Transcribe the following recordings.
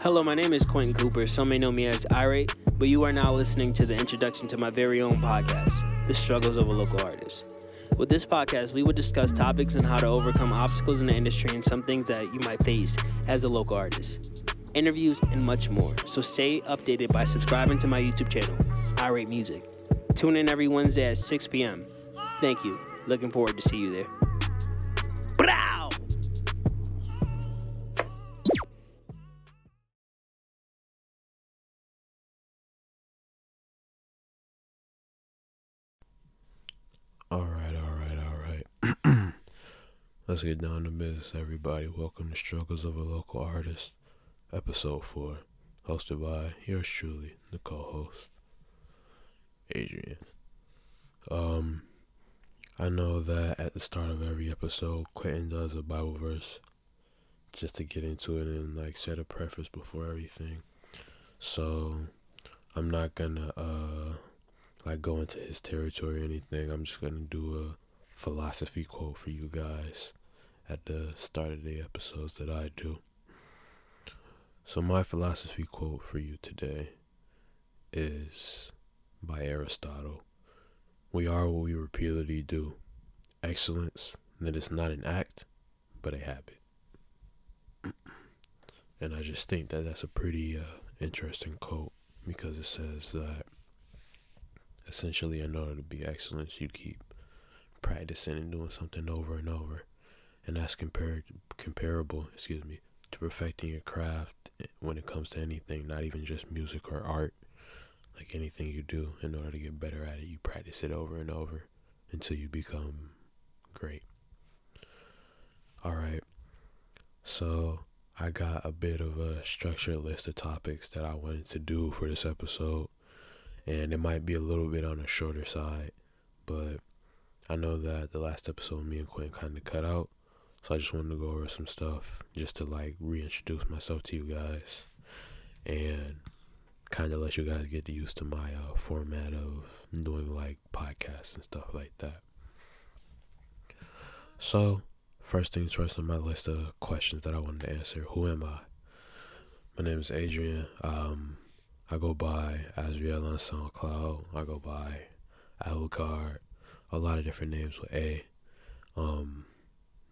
Hello, my name is Quentin Cooper. Some may know me as Irate, but you are now listening to the introduction to my very own podcast, The Struggles of a Local Artist. With this podcast, we would discuss topics on how to overcome obstacles in the industry and some things that you might face as a local artist, interviews, and much more. So stay updated by subscribing to my YouTube channel, Irate Music. Tune in every Wednesday at 6 p.m. Thank you. Looking forward to see you there. Brow! All right. Let's get down to business, everybody. Welcome to Struggles of a Local Artist, episode 4, hosted by yours truly, the co-host, Adrian. I know that at the start of every episode, Quentin does a Bible verse just to get into it and set a preface before everything. So I'm not gonna go into his territory or anything. I'm just gonna do a philosophy quote for you guys at the start of the episodes that I do. So my philosophy quote for you today is by Aristotle. We are what we repeatedly do. Excellence, that is not an act, but a habit. And I just think that that's a pretty interesting quote, because it says that essentially in order to be excellent, you keep practicing and doing something over and over. And that's comparable to perfecting your craft when it comes to anything, not even just music or art. Like anything you do, in order to get better at it, you practice it over and over until you become great. Alright, so I got a bit of a structured list of topics that I wanted to do for this episode. And it might be a little bit on the shorter side, but I know that the last episode me and Quentin kind of cut out. So I just wanted to go over some stuff just to reintroduce myself to you guys and kind of let you guys get used to my format of doing podcasts and stuff like that. So first things first on my list of questions that I wanted to answer. Who am I? My name is Adrian. I go by Adrian on SoundCloud. I go by Alucard. A lot of different names with A.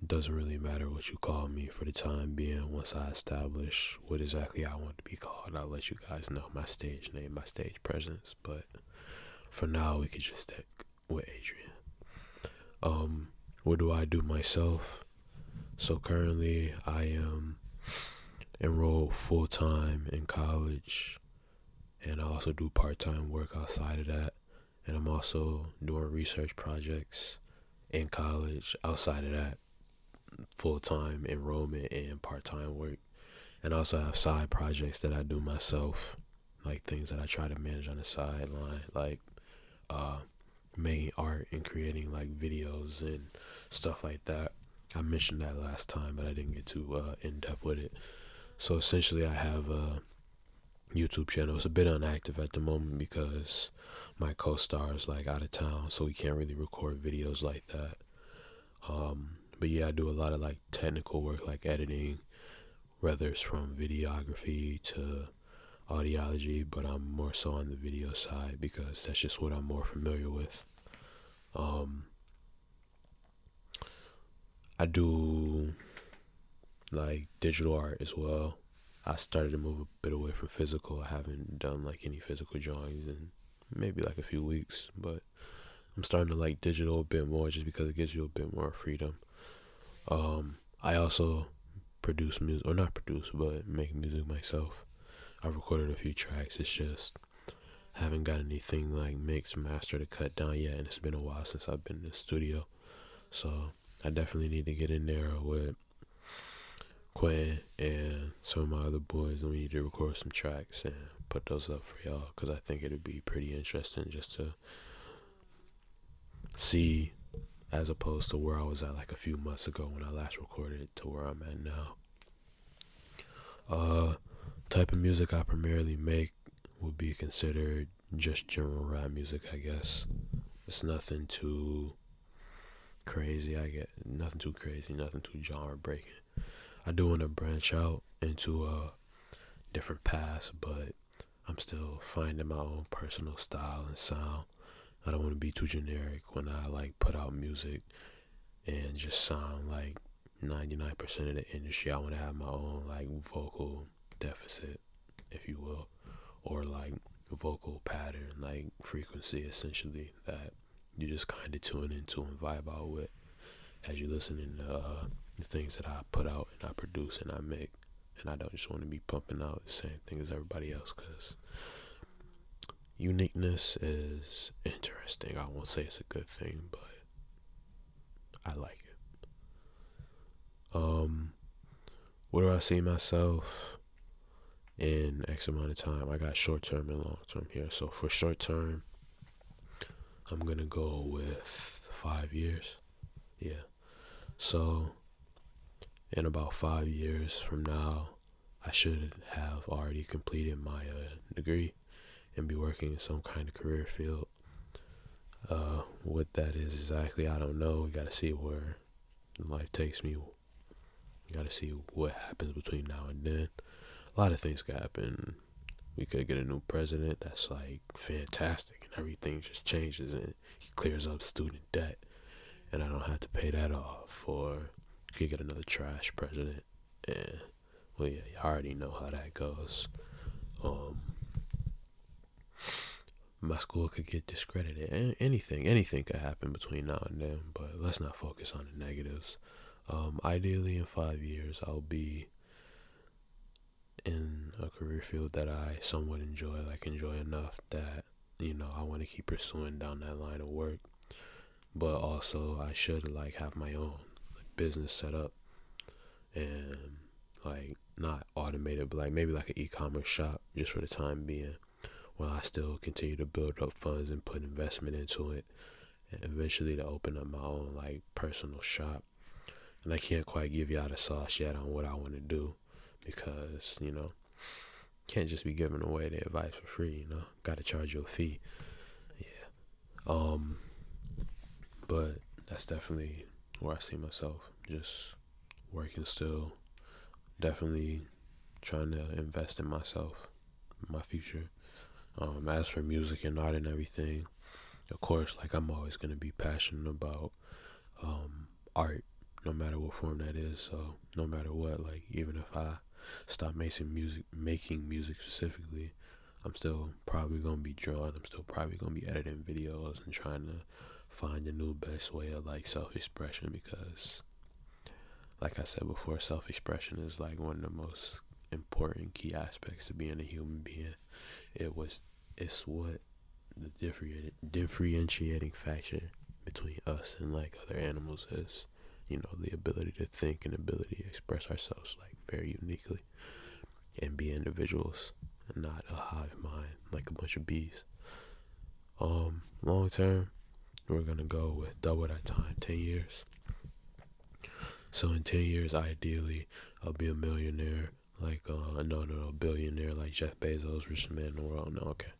Doesn't really matter what you call me for the time being. Once I establish what exactly I want to be called, I'll let you guys know my stage name, my stage presence. But for now, we could just stick with Adrian. What do I do myself? So currently, I am enrolled full-time in college, and I also do part-time work outside of that. And I'm also doing research projects in college outside of that, full-time enrollment and part-time work. And I also have side projects that I do myself, things that I try to manage on the sideline, making art and creating videos and stuff like that. I mentioned that last time, but I didn't get too in-depth with it. So essentially I have a YouTube channel. It's a bit inactive at the moment because my co-star is out of town, so we can't really record videos like that. But yeah, I do a lot of technical work, editing, whether it's from videography to audiology, but I'm more so on the video side because that's just what I'm more familiar with. I do digital art as well. I started to move a bit away from physical. I haven't done any physical drawings in maybe a few weeks, but I'm starting to like digital a bit more just because it gives you a bit more freedom. I also produce music, or not produce, but make music myself. I've recorded a few tracks. It's just haven't got anything mixed, mastered, or cut down yet, and it's been a while since I've been in the studio. So I definitely need to get in there with Quentin and some of my other boys, and we need to record some tracks and put those up for y'all, because I think it'd be pretty interesting just to see, as opposed to where I was at a few months ago when I last recorded to where I'm at now. Type of music I primarily make would be considered just general rap music, I guess. It's nothing too crazy, nothing too genre breaking. I do want to branch out into different paths, but I'm still finding my own personal style and sound. I don't want to be too generic when I like put out music and just sound like 99% of the industry. I want to have my own like vocal deficit, if you will, or like vocal pattern, like frequency essentially, that you just kind of tune into and vibe out with as you listening to the things that I put out and I produce and I make. And I don't just want to be pumping out the same thing as everybody else, because uniqueness is interesting. I won't say it's a good thing, but I like it. Where do I see myself in X amount of time? I got short term and long term here. So for short term, I'm gonna go with 5 years. Yeah. So in about 5 years from now, I should have already completed my degree and be working in some kind of career field. What that is exactly, I don't know. We gotta see where life takes me. We gotta see what happens between now and then. A lot of things could happen. We could get a new president that's like fantastic and everything just changes and he clears up student debt and I don't have to pay that off. Or you could get another trash president and, well, yeah, you already know how that goes. My school could get discredited. Anything could happen between now and then, but let's not focus on the negatives. Ideally in 5 years, I'll be in a career field that I somewhat enjoy enough that, I want to keep pursuing down that line of work. But also I should like have my own business set up and like not automated, but like maybe like an e-commerce shop just for the time being, while I still continue to build up funds and put investment into it, and eventually to open up my own like personal shop. And I can't quite give y'all the sauce yet on what I want to do, because can't just be giving away the advice for free. Gotta charge you a fee. Yeah. But that's definitely where I see myself, just working still, definitely trying to invest in myself, my future. As for music and art and everything, of course, like I'm always gonna be passionate about art, no matter what form that is. So no matter what, like even if I stop making music specifically, I'm still probably gonna be drawing. I'm still probably gonna be editing videos and trying to find the new best way of like self-expression, because like I said before, self-expression is like one of the most important key aspects of being a human being. It's what the differentiating factor between us and like other animals is. The ability to think and ability to express ourselves like very uniquely and be individuals and not a hive mind like a bunch of bees. Long term, we're gonna go with double that time, 10 years. So in 10 years, ideally, I'll be a millionaire, like, no, billionaire, like Jeff Bezos, richest man in the world. No, okay.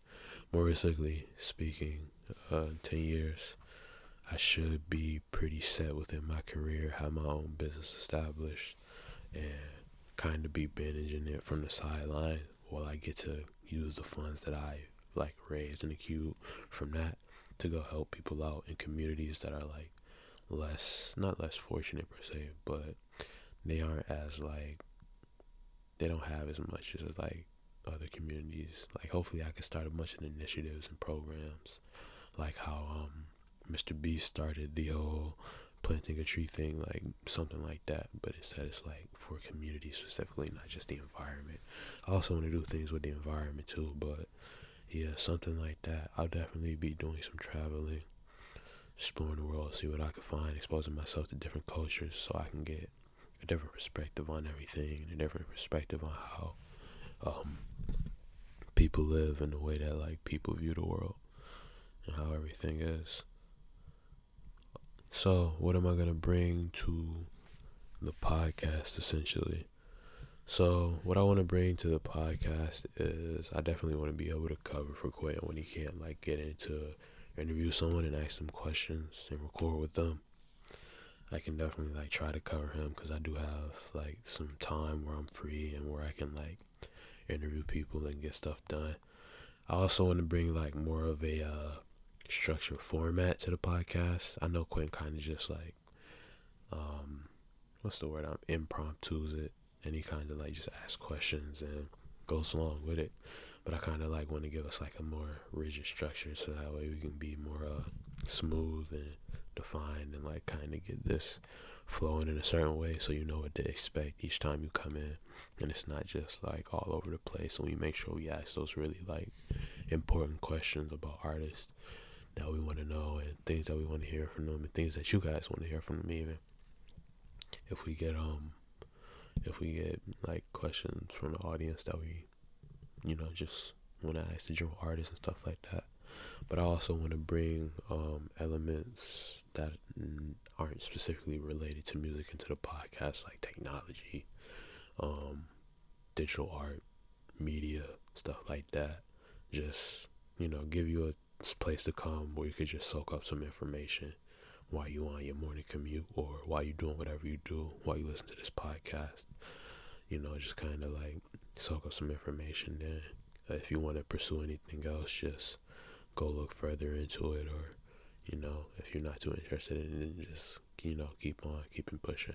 More realistically speaking, 10 years, I should be pretty set within my career, have my own business established, and kind of be managing it from the sideline while I get to use the funds that I've like raised and accrued from that to go help people out in communities that are like not less fortunate per se, but they aren't as like, they don't have as much as like other communities. Like hopefully I can start a bunch of initiatives and programs, like how Mr. Beast started the whole planting a tree thing, like something like that, but instead it's like for communities specifically, not just the environment. I also want to do things with the environment too, but yeah, something like that. I'll definitely be doing some traveling, exploring the world, see what I can find, exposing myself to different cultures so I can get a different perspective on everything, and a different perspective on how people live and the way that like people view the world and how everything is. So what am I going to bring to the podcast essentially? So what I want to bring to the podcast is I definitely want to be able to cover for Quay when he can't like get into interview someone and ask them questions and record with them. I can definitely like try to cover him because I do have like some time where I'm free and where I can like interview people and get stuff done. I also want to bring like more of a structured format to the podcast. I know Quinn kind of just like what's the word? Impromptus it, and he kind of like just asks questions and goes along with it. But I kind of like want to give us like a more rigid structure, so that way we can be more smooth and defined, and like kind of get this flowing in a certain way, so you know what to expect each time you come in, and it's not just like all over the place. And we make sure we ask those really like important questions about artists that we want to know, and things that we want to hear from them, and things that you guys want to hear from them. Even if we get like questions from the audience that we just want to ask the general artists and stuff like that. But I also want to bring elements that aren't specifically related to music into the podcast, like technology, digital art, media, stuff like that. Just give you a place to come where you could just soak up some information while you on your morning commute, or while you doing whatever you do while you listen to this podcast. Just kind of like soak up some information. Then if you want to pursue anything else, just go look further into it, or if you're not too interested in it, then just keeping pushing.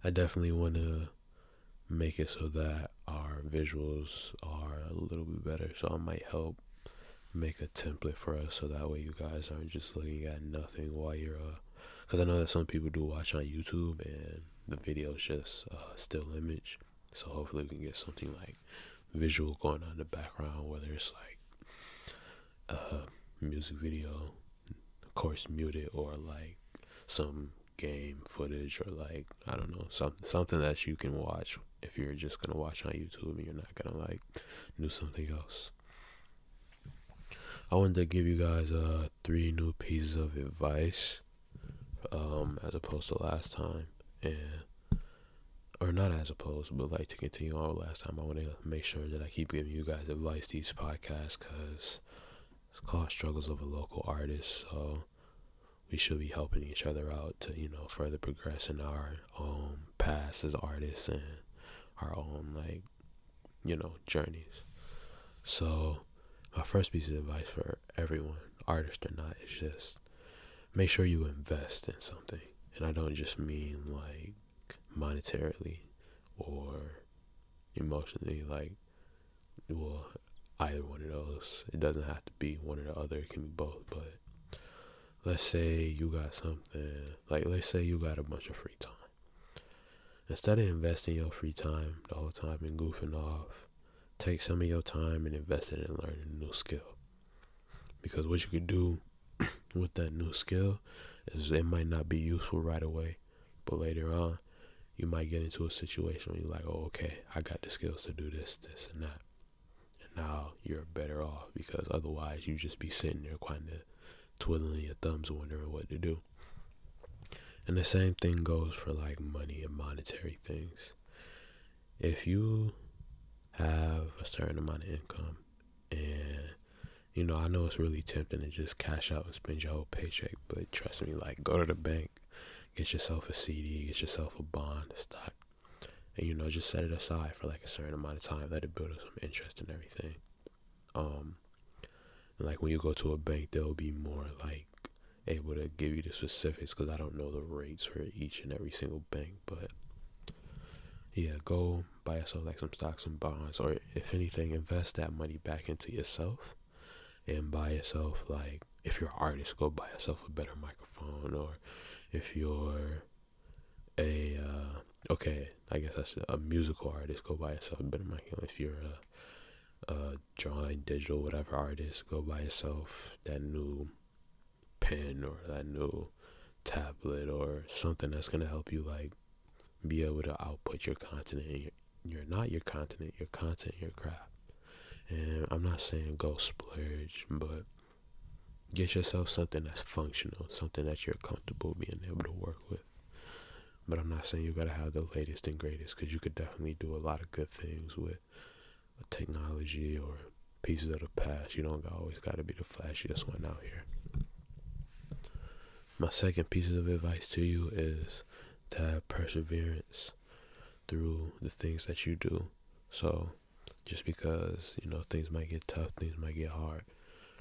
I definitely want to make it so that our visuals are a little bit better, so I might help make a template for us, so that way you guys aren't just looking at nothing while you're because I know that some people do watch on YouTube and the video is just still image, so hopefully we can get something like visual going on in the background, whether it's like a music video, of course muted, or like some game footage, or like I don't know, something that you can watch if you're just gonna watch on YouTube and you're not gonna like do something else. I wanted to give you guys 3 new pieces of advice as opposed to last time, or not as opposed, but like to continue on with last time. I want to make sure that I keep giving you guys advice these podcasts, because it's called Struggles of a Local Artist, so we should be helping each other out to further progress in our own paths as artists and our own like journeys. So my first piece of advice for everyone, artist or not, is just make sure you invest in something. And I don't just mean like monetarily or emotionally, like, well, either one of those. It doesn't have to be one or the other, it can be both. But let's say you got something, like let's say you got a bunch of free time. Instead of investing your free time the whole time and goofing off, take some of your time and invest it in learning a new skill. Because what you could do with that new skill is it might not be useful right away, but later on you might get into a situation where you're like, oh, okay, I got the skills to do this, this, and that. And now you're better off, because otherwise you just be sitting there kind of twiddling your thumbs wondering what to do. And the same thing goes for like money and monetary things. If you have a certain amount of income, and I know it's really tempting to just cash out and spend your whole paycheck, but trust me, like, go to the bank, get yourself a CD, get yourself a bond, a stock, and just set it aside for like a certain amount of time, let it build up some interest and everything. And like when you go to a bank, they'll be more like able to give you the specifics, because I don't know the rates for each and every single bank. But yeah, go buy yourself like some stocks and bonds, or if anything, invest that money back into yourself and buy yourself, like, if you're an artist, go buy yourself a better microphone. Or if you're a musical artist, go buy yourself a better microphone. If you're a drawing, digital, whatever artist, go buy yourself that new pen or that new tablet or something that's gonna help you like be able to output your content, and your content, your craft. And I'm not saying go splurge, but get yourself something that's functional, something that you're comfortable being able to work with. But I'm not saying you gotta have the latest and greatest, because you could definitely do a lot of good things with technology or pieces of the past. You don't always gotta be the flashiest one out here. My second piece of advice to you is to have perseverance. through the things that you do. So just because, things might get tough, things might get hard,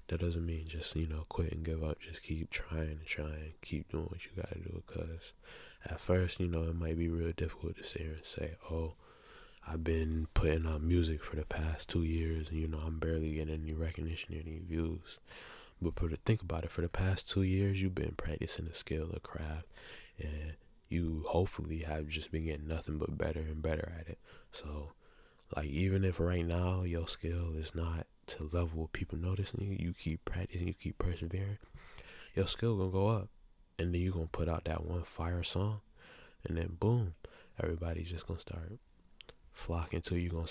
that doesn't mean just, quit and give up. Just keep trying and trying, keep doing what you gotta do. Because at first, it might be real difficult to sit here and say, oh, I've been putting out music for the past 2 years and, I'm barely getting any recognition, any views. But think about it, for the past 2 years, you've been practicing a skill, a craft, and you hopefully have just been getting nothing but better and better at it. So, like, even if right now your skill is not to the level of people noticing you, you keep practicing, you keep persevering, your skill gonna go up. And then you gonna put out that one fire song, and then boom, everybody's just gonna start flocking to you.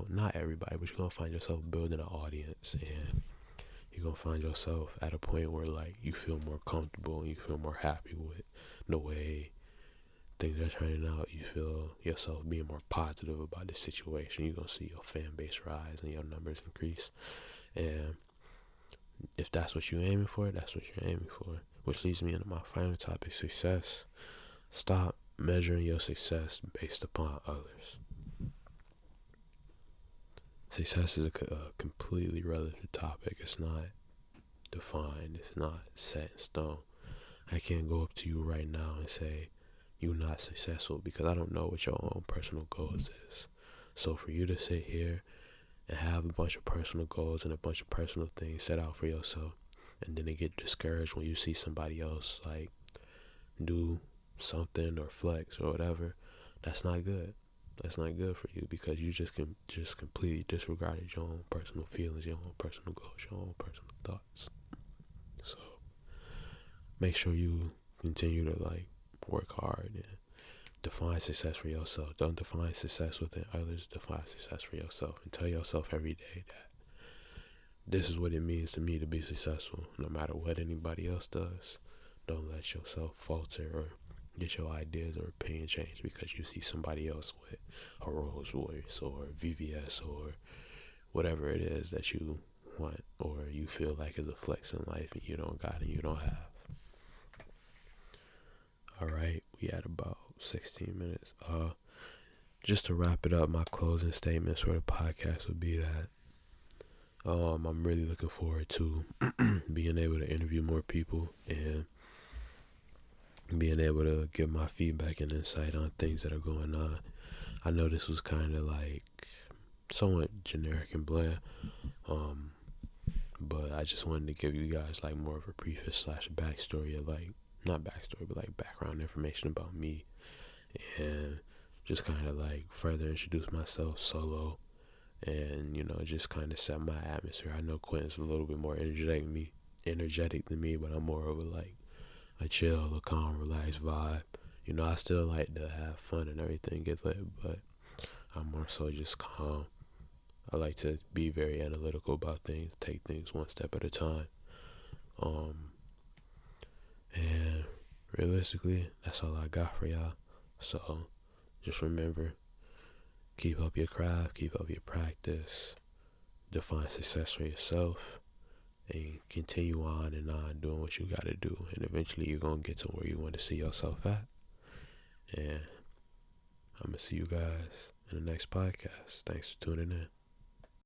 Not everybody, but you're gonna find yourself building an audience, and you're gonna find yourself at a point where, like, you feel more comfortable and you feel more happy with the way things are turning out. You feel yourself being more positive about the situation. You're gonna see your fan base rise and your numbers increase. And if that's what you're aiming for, that's what you're aiming for. Which leads me into my final topic, success. Stop measuring your success based upon others. Success is a completely relative topic. It's not defined. It's not set in stone. I can't go up to you right now and say you're not successful because I don't know what your own personal goals is. So for you to sit here and have a bunch of personal goals and a bunch of personal things set out for yourself, and then they get discouraged when you see somebody else like do something or flex or whatever, that's not good. That's not good for you because you just completely disregarded your own personal feelings, your own personal goals, your own personal thoughts. So make sure you continue to work hard and define success for yourself. Don't define success within others. Define success for yourself and tell yourself every day that this is what it means to me to be successful. No matter what anybody else does, don't let yourself falter or get your ideas or opinion changed because you see somebody else with a Rolls Royce or VVS or whatever it is that you want or you feel like is a flex in life and you don't got and you don't have. All right, we had about 16 minutes. Just to wrap it up, my closing statements for the podcast would be that I'm really looking forward to being able to interview more people and being able to give my feedback and insight on things that are going on. I know this was kind of somewhat generic and bland, but I just wanted to give you guys more of a preface / backstory of not backstory, but background information about me, and just kind of further introduce myself solo, and just kind of set my atmosphere. I know Quentin's a little bit more energetic than me, but I'm more of a chill, a calm, relaxed vibe. I still like to have fun and everything, get lit, but I'm more so just calm. I like to be very analytical about things, take things one step at a time. And realistically, that's all I got for y'all. So just remember, keep up your craft, keep up your practice, define success for yourself, and continue on and on doing what you got to do. And eventually you're going to get to where you want to see yourself at. And I'm going to see you guys in the next podcast. Thanks for tuning in.